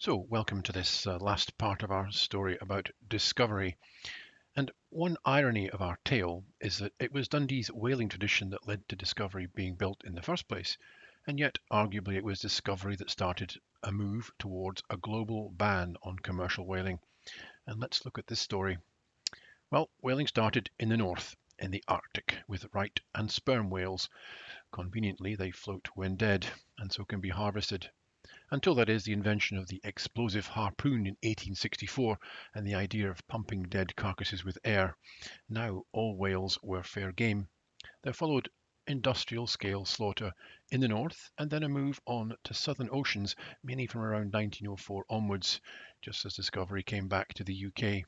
So, welcome to this last part of our story about Discovery. And one irony of our tale is that it was Dundee's whaling tradition that led to Discovery being built in the first place, and yet arguably it was Discovery that started a move towards a global ban on commercial whaling. And let's look at this story. Well, whaling started in the north, in the Arctic, with right and sperm whales. Conveniently, they float when dead, and so can be harvested. Until that is the invention of the explosive harpoon in 1864 and the idea of pumping dead carcasses with air. Now all whales were fair game. There followed industrial scale slaughter in the north and then a move on to southern oceans, mainly from around 1904 onwards, just as Discovery came back to the UK.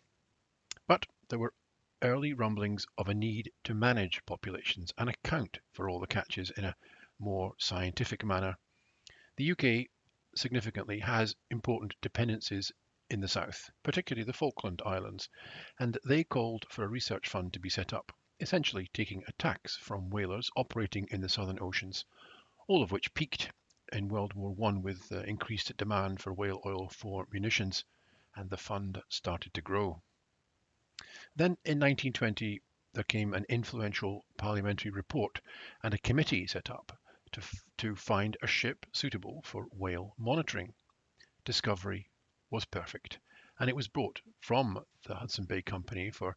But there were early rumblings of a need to manage populations and account for all the catches in a more scientific manner. The UK significantly has important dependencies in the south, particularly the Falkland Islands, and they called for a research fund to be set up, essentially taking a tax from whalers operating in the southern oceans, all of which peaked in World War I with increased demand for whale oil for munitions, and the fund started to grow. Then in 1920 there came an influential parliamentary report and a committee set up to find a ship suitable for whale monitoring. Discovery was perfect, and it was bought from the Hudson Bay Company for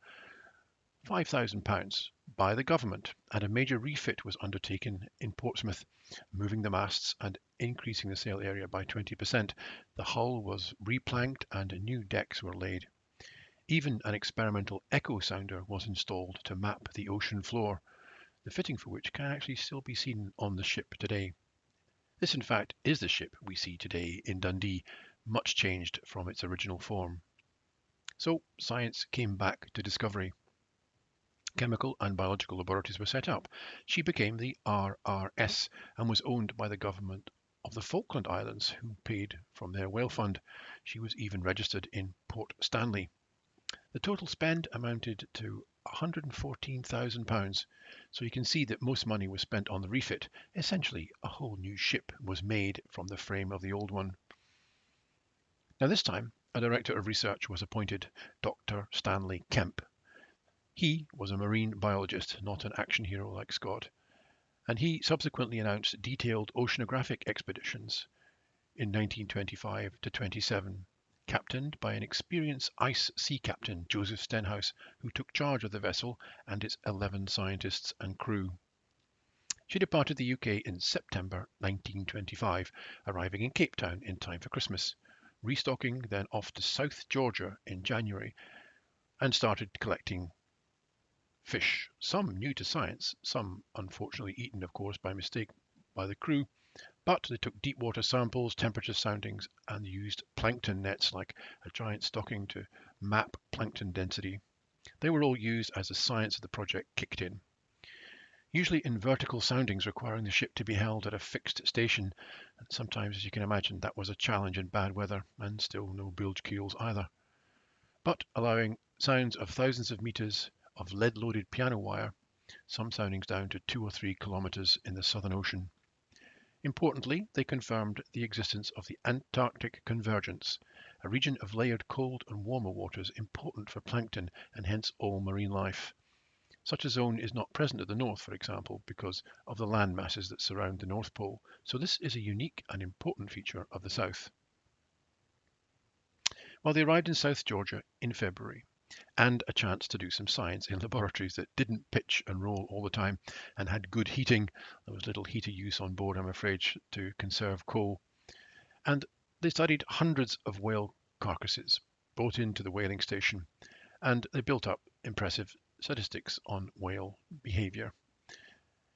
£5,000 by the government, and a major refit was undertaken in Portsmouth, moving the masts and increasing the sail area by 20%. The hull was replanked and new decks were laid. Even an experimental echo sounder was installed to map the ocean floor, the fitting for which can actually still be seen on the ship today. This in fact is the ship we see today in Dundee, much changed from its original form. So science came back to Discovery. Chemical and biological laboratories were set up. She became the RRS and was owned by the government of the Falkland Islands, who paid from their whale fund. She was even registered in Port Stanley. The total spend amounted to £114,000, so you can see that most money was spent on the refit. Essentially, a whole new ship was made from the frame of the old one. Now this time, a director of research was appointed, Dr. Stanley Kemp. He was a marine biologist, not an action hero like Scott, and he subsequently announced detailed oceanographic expeditions in 1925 to 27. Captained by an experienced ice sea captain, Joseph Stenhouse, who took charge of the vessel and its 11 scientists and crew. She departed the UK in September 1925, arriving in Cape Town in time for Christmas, restocking then off to South Georgia in January, and started collecting fish, some new to science, some unfortunately eaten, of course, by mistake by the crew. But they took deep water samples, temperature soundings, and used plankton nets like a giant stocking to map plankton density. They were all used as the science of the project kicked in. Usually in vertical soundings requiring the ship to be held at a fixed station. And sometimes, as you can imagine, that was a challenge in bad weather, and still no bilge keels either. But allowing sounds of thousands of meters of lead-loaded piano wire, some soundings down to 2 or 3 kilometers in the Southern Ocean. Importantly, they confirmed the existence of the Antarctic Convergence, a region of layered cold and warmer waters important for plankton and hence all marine life. Such a zone is not present at the north, for example, because of the land masses that surround the North Pole, so this is a unique and important feature of the south. Well, they arrived in South Georgia in February, and a chance to do some science in laboratories that didn't pitch and roll all the time and had good heating. There was little heater use on board, I'm afraid, to conserve coal. And they studied hundreds of whale carcasses brought into the whaling station, and they built up impressive statistics on whale behavior.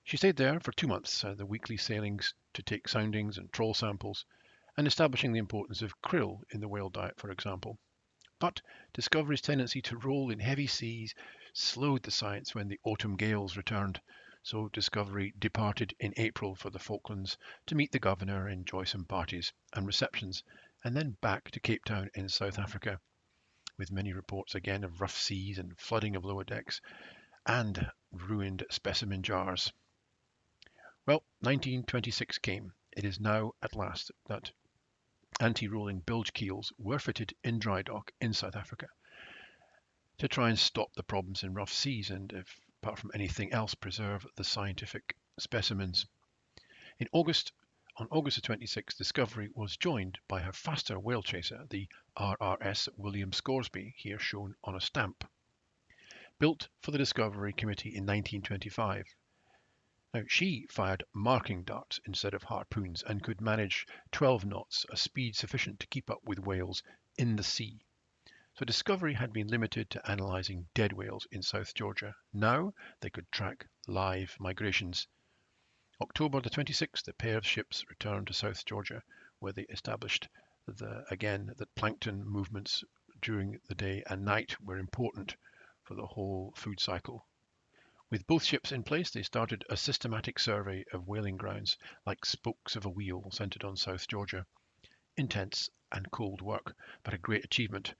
She stayed there for 2 months, the weekly sailings to take soundings and trawl samples, and establishing the importance of krill in the whale diet, for example. But Discovery's tendency to roll in heavy seas slowed the science when the autumn gales returned, so Discovery departed in April for the Falklands to meet the governor, enjoy some parties and receptions, and then back to Cape Town in South Africa, with many reports again of rough seas and flooding of lower decks, and ruined specimen jars. Well, 1926 came. It is now at last that Anti-rolling bilge keels were fitted in dry dock in South Africa to try and stop the problems in rough seas and, if apart from anything else, preserve the scientific specimens. In August, on August the 26th, Discovery was joined by her faster whale chaser, the RRS William Scoresby, here shown on a stamp. Built for the Discovery Committee in 1925. Now, she fired marking darts instead of harpoons and could manage 12 knots, a speed sufficient to keep up with whales in the sea. So Discovery had been limited to analysing dead whales in South Georgia. Now they could track live migrations. October the 26th, the pair of ships returned to South Georgia, where they established that plankton movements during the day and night were important for the whole food cycle. With both ships in place, they started a systematic survey of whaling grounds, like spokes of a wheel centred on South Georgia. Intense and cold work, but a great achievement,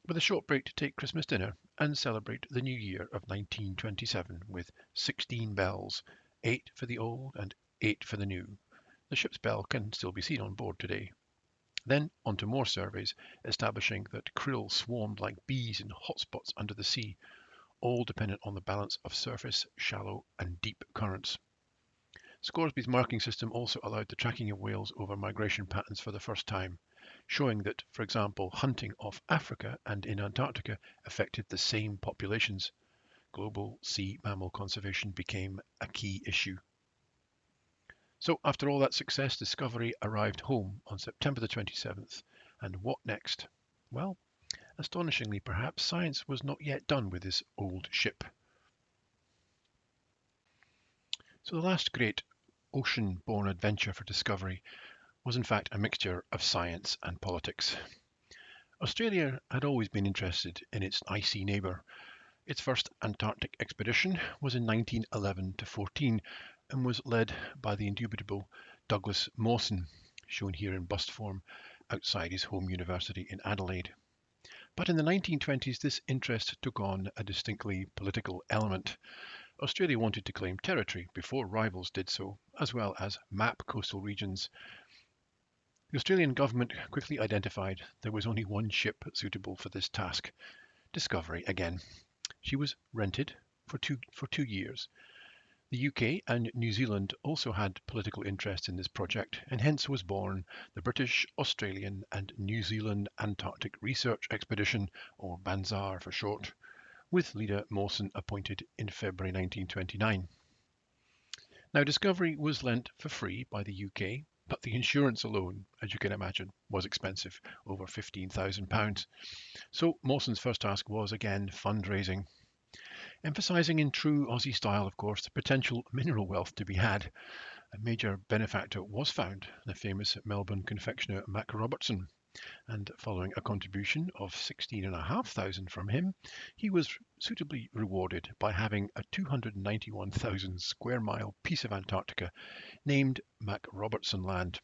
with a short break to take Christmas dinner and celebrate the new year of 1927 with 16 bells, 8 for the old and 8 for the new. The ship's bell can still be seen on board today. Then on to more surveys, establishing that krill swarmed like bees in hotspots under the sea, all dependent on the balance of surface, shallow and deep currents. Scoresby's marking system also allowed the tracking of whales over migration patterns for the first time, showing that, for example, hunting off Africa and in Antarctica affected the same populations. Global sea mammal conservation became a key issue. So after all that success, Discovery arrived home on September the 27th. And what next? Well, astonishingly perhaps, science was not yet done with this old ship. So the last great ocean-borne adventure for Discovery was in fact a mixture of science and politics. Australia had always been interested in its icy neighbour. Its first Antarctic expedition was in 1911-14 and was led by the indubitable Douglas Mawson, shown here in bust form outside his home university in Adelaide. But in the 1920s, this interest took on a distinctly political element. Australia wanted to claim territory before rivals did so, as well as map coastal regions. The Australian government quickly identified there was only one ship suitable for this task, Discovery again. She was rented for two years. The UK and New Zealand also had political interest in this project, and hence was born the British, Australian and New Zealand Antarctic Research Expedition, or BANZAR for short, with leader Mawson appointed in February 1929. Now, Discovery was lent for free by the UK, but the insurance alone, as you can imagine, was expensive, over £15,000. So Mawson's first task was again fundraising, emphasising in true Aussie style, of course, the potential mineral wealth to be had. A major benefactor was found, the famous Melbourne confectioner Mac Robertson, and following a contribution of £16,500 from him, he was suitably rewarded by having a 291,000 square mile piece of Antarctica named Mac Robertson Land,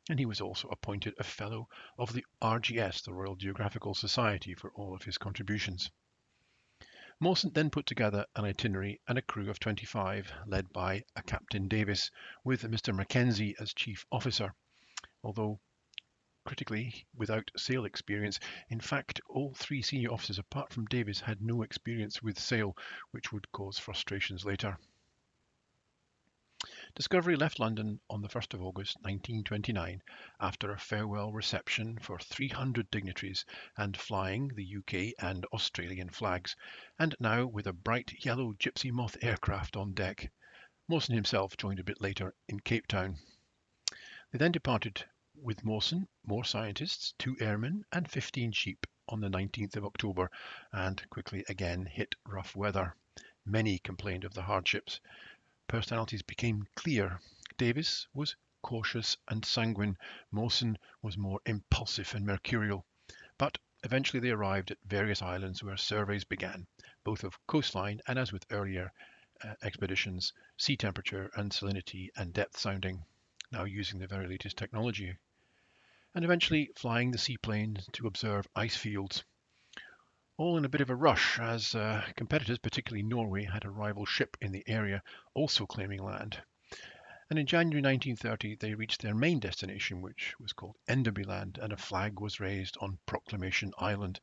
and he was also appointed a Fellow of the RGS, the Royal Geographical Society, for all of his contributions. Mawson then put together an itinerary and a crew of 25, led by a Captain Davis, with Mr. Mackenzie as chief officer. Although critically without sail experience, in fact all three senior officers apart from Davis had no experience with sail, which would cause frustrations later. Discovery left London on the 1st of August 1929 after a farewell reception for 300 dignitaries and flying the UK and Australian flags, and now with a bright yellow Gypsy Moth aircraft on deck. Mawson himself joined a bit later in Cape Town. They then departed with Mawson, more scientists, 2 airmen and 15 sheep on the 19th of October, and quickly again hit rough weather. Many complained of the hardships. Personalities became clear. Davis was cautious and sanguine. Mawson was more impulsive and mercurial. But eventually they arrived at various islands where surveys began, both of coastline and, as with earlier expeditions, sea temperature and salinity and depth sounding, now using the very latest technology, and eventually flying the seaplane to observe ice fields. All in a bit of a rush, as competitors, particularly Norway, had a rival ship in the area also claiming land. And in January 1930, they reached their main destination, which was called Enderby Land, and a flag was raised on Proclamation Island.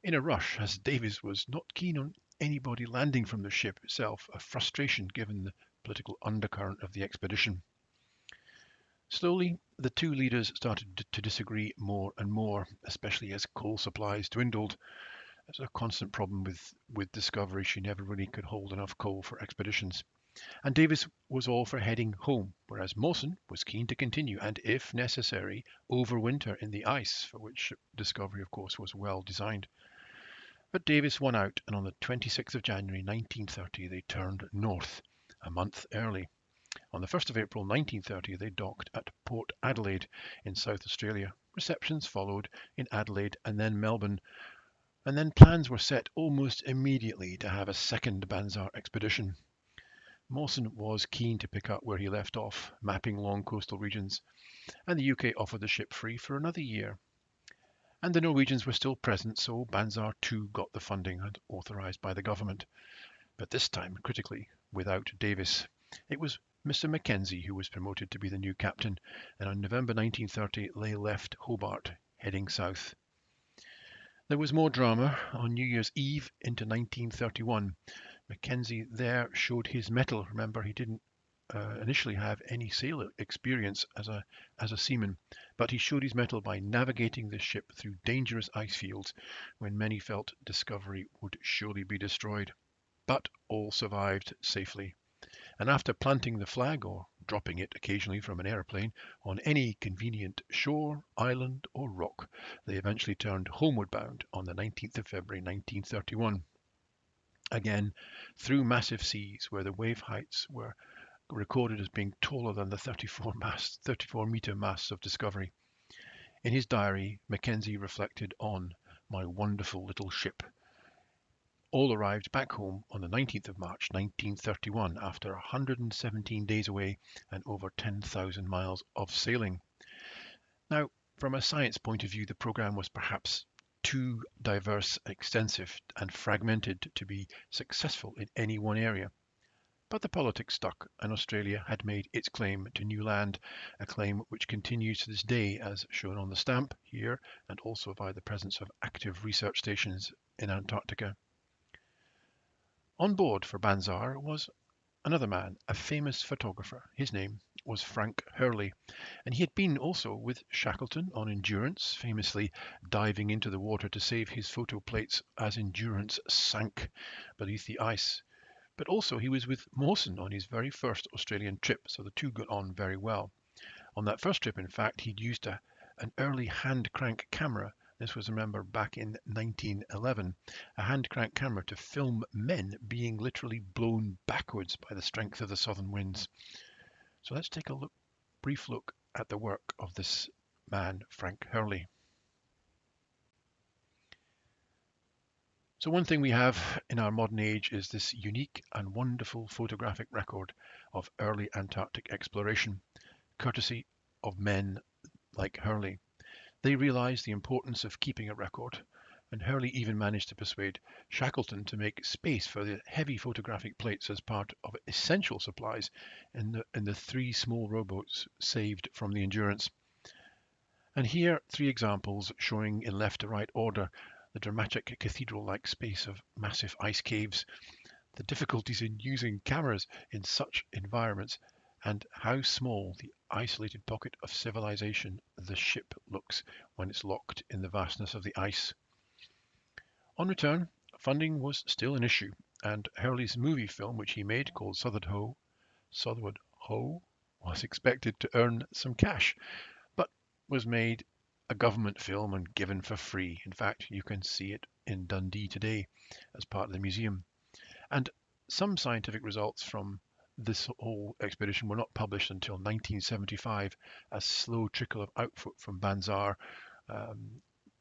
In a rush, as Davis was not keen on anybody landing from the ship itself, a frustration given the political undercurrent of the expedition. Slowly, the two leaders started to disagree more and more, especially as coal supplies dwindled. That's a constant problem with Discovery. She never really could hold enough coal for expeditions. And Davis was all for heading home, whereas Mawson was keen to continue and, if necessary, overwinter in the ice, for which Discovery, of course, was well designed. But Davis won out, and on the 26th of January 1930 they turned north, a month early. On the 1st of April 1930 they docked at Port Adelaide in South Australia. Receptions followed in Adelaide and then Melbourne, and then plans were set almost immediately to have a second Banzar expedition. Mawson was keen to pick up where he left off, mapping long coastal regions, and the UK offered the ship free for another year. And the Norwegians were still present, so Banzar 2 got the funding and authorised by the government. But this time, critically, without Davis. It was Mr. Mackenzie who was promoted to be the new captain, and on November 1930 they left Hobart, heading south. There was more drama. On New Year's Eve into 1931, Mackenzie there showed his mettle. Remember, he didn't initially have any sail experience as a seaman, but he showed his mettle by navigating the ship through dangerous ice fields when many felt Discovery would surely be destroyed. But all survived safely. And after planting the flag, or dropping it occasionally from an aeroplane, on any convenient shore, island, or rock, they eventually turned homeward bound on the 19th of February 1931. Again, through massive seas where the wave heights were recorded as being taller than the 34-meter masts of Discovery. In his diary, Mackenzie reflected on "my wonderful little ship." All arrived back home on the 19th of March 1931 after 117 days away and over 10,000 miles of sailing. Now, from a science point of view, the program was perhaps too diverse, extensive, and fragmented to be successful in any one area. But the politics stuck, and Australia had made its claim to new land, a claim which continues to this day, as shown on the stamp here, and also by the presence of active research stations in Antarctica. On board for Banzar was another man, a famous photographer. His name was Frank Hurley, and he had been also with Shackleton on Endurance, famously diving into the water to save his photo plates as Endurance sank beneath the ice. But also he was with Mawson on his very first Australian trip, so the two got on very well. On that first trip, in fact, he'd used an early hand crank camera. This was, remember, back in 1911, a hand crank camera to film men being literally blown backwards by the strength of the southern winds. So let's take a brief look at the work of this man, Frank Hurley. So one thing we have in our modern age is this unique and wonderful photographic record of early Antarctic exploration, courtesy of men like Hurley. They realized the importance of keeping a record, and Hurley even managed to persuade Shackleton to make space for the heavy photographic plates as part of essential supplies in the 3 small rowboats saved from the Endurance. And here 3 examples showing in left to right order the dramatic cathedral-like space of massive ice caves, the difficulties in using cameras in such environments, and how small the isolated pocket of civilization the ship looks when it's locked in the vastness of the ice. On return, funding was still an issue, and Hurley's movie film, which he made called Southward Ho, was expected to earn some cash, but was made a government film and given for free. In fact, you can see it in Dundee today as part of the museum. And some scientific results from this whole expedition were not published until 1975, a slow trickle of output from Banzar.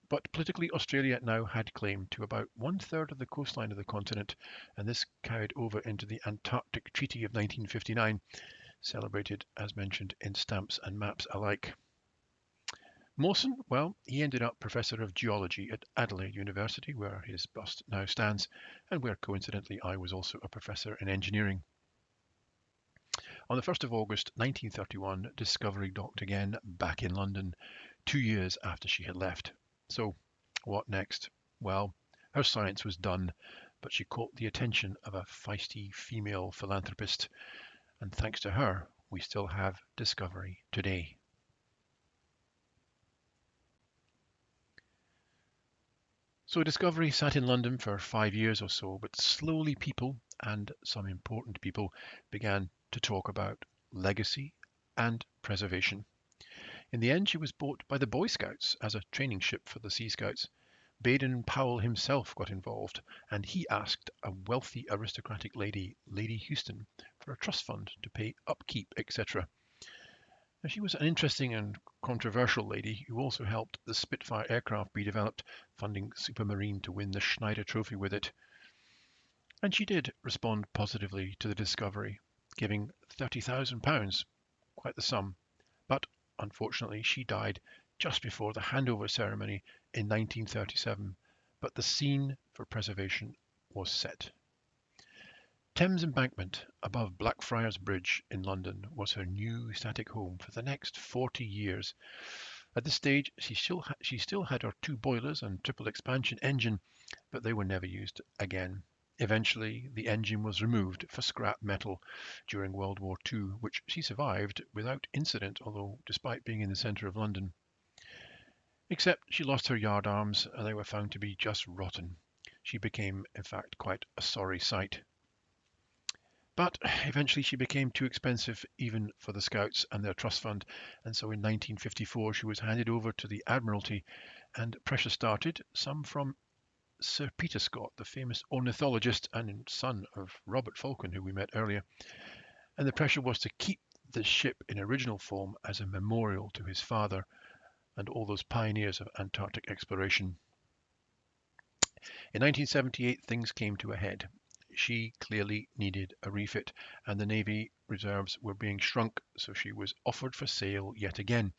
But politically, Australia now had claim to about 1/3 of the coastline of the continent, and this carried over into the Antarctic Treaty of 1959, celebrated, as mentioned, in stamps and maps alike. Mawson, well, he ended up Professor of Geology at Adelaide University, where his bust now stands, and where coincidentally I was also a Professor in Engineering. On the 1st of August 1931, Discovery docked again back in London, 2 years after she had left. So, what next? Well, her science was done, but she caught the attention of a feisty female philanthropist, and thanks to her, we still have Discovery today. So Discovery sat in London for 5 years or so, but slowly people, and some important people, began to talk about legacy and preservation. In the end, she was bought by the Boy Scouts as a training ship for the Sea Scouts. Baden-Powell himself got involved, and he asked a wealthy aristocratic lady, Lady Houston, for a trust fund to pay upkeep, etc. Now, she was an interesting and controversial lady who also helped the Spitfire aircraft be developed, funding Supermarine to win the Schneider Trophy with it. And she did respond positively to the discovery, giving £30,000, quite the sum. But unfortunately, she died just before the handover ceremony in 1937, but the scene for preservation was set. Thames Embankment above Blackfriars Bridge in London was her new static home for the next 40 years. At this stage, she still had her 2 boilers and triple expansion engine, but they were never used again. Eventually, the engine was removed for scrap metal during World War II, which she survived without incident, although despite being in the centre of London. Except she lost her yard arms, and they were found to be just rotten. She became, in fact, quite a sorry sight. But eventually she became too expensive even for the Scouts and their trust fund, and so in 1954 she was handed over to the Admiralty, and pressure started, some from Sir Peter Scott, the famous ornithologist and son of Robert Falcon, who we met earlier. And the pressure was to keep the ship in original form as a memorial to his father and all those pioneers of Antarctic exploration. In 1978, things came to a head. She clearly needed a refit, and the Navy reserves were being shrunk, so she was offered for sale yet again.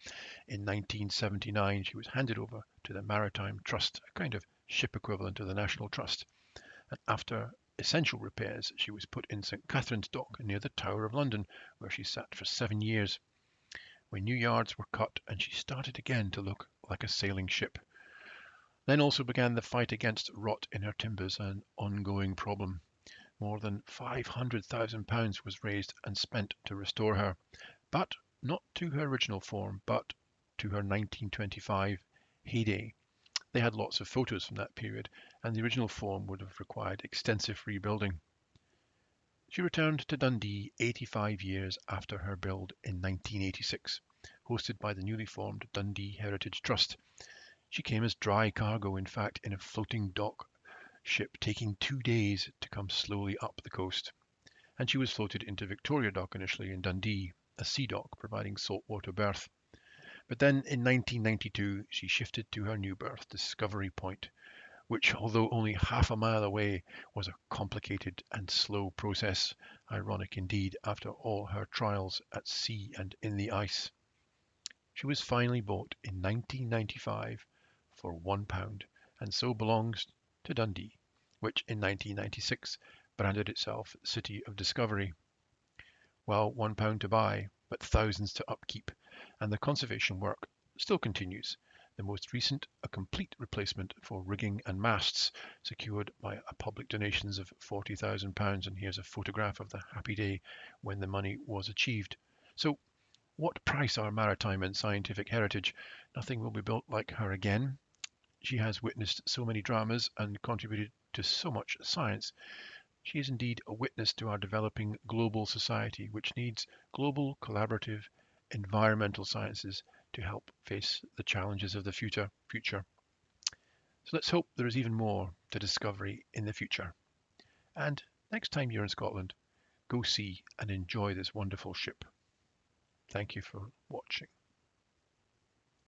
In 1979, she was handed over to the Maritime Trust, a kind of ship equivalent to the National Trust. And after essential repairs, she was put in St Catherine's Dock near the Tower of London, where she sat for 7 years. When new yards were cut, and she started again to look like a sailing ship. Then also began the fight against rot in her timbers, an ongoing problem. More than £500,000 was raised and spent to restore her, but not to her original form, but to her 1925 heyday. They had lots of photos from that period, and the original form would have required extensive rebuilding. She returned to Dundee 85 years after her build in 1986, hosted by the newly formed Dundee Heritage Trust. She came as dry cargo, in fact, in a floating dock ship taking 2 days to come slowly up the coast. And she was floated into Victoria Dock initially in Dundee, a sea dock providing saltwater berth. But then in 1992 she shifted to her new berth, Discovery Point, which, although only half a mile away, was a complicated and slow process, ironic indeed after all her trials at sea and in the ice. She was finally bought in 1995 for £1, and so belongs to Dundee, which in 1996 branded itself City of Discovery. Well, £1 to buy, but thousands to upkeep, and the conservation work still continues. The most recent, a complete replacement for rigging and masts, secured by a public donations of £40,000, and here's a photograph of the happy day when the money was achieved. So, what price our maritime and scientific heritage? Nothing will be built like her again. She has witnessed so many dramas and contributed to so much science. She is indeed a witness to our developing global society, which needs global collaborative environmental sciences to help face the challenges of the future. So let's hope there is even more to Discovery in the future. And next time you're in Scotland, go see and enjoy this wonderful ship. Thank you for watching.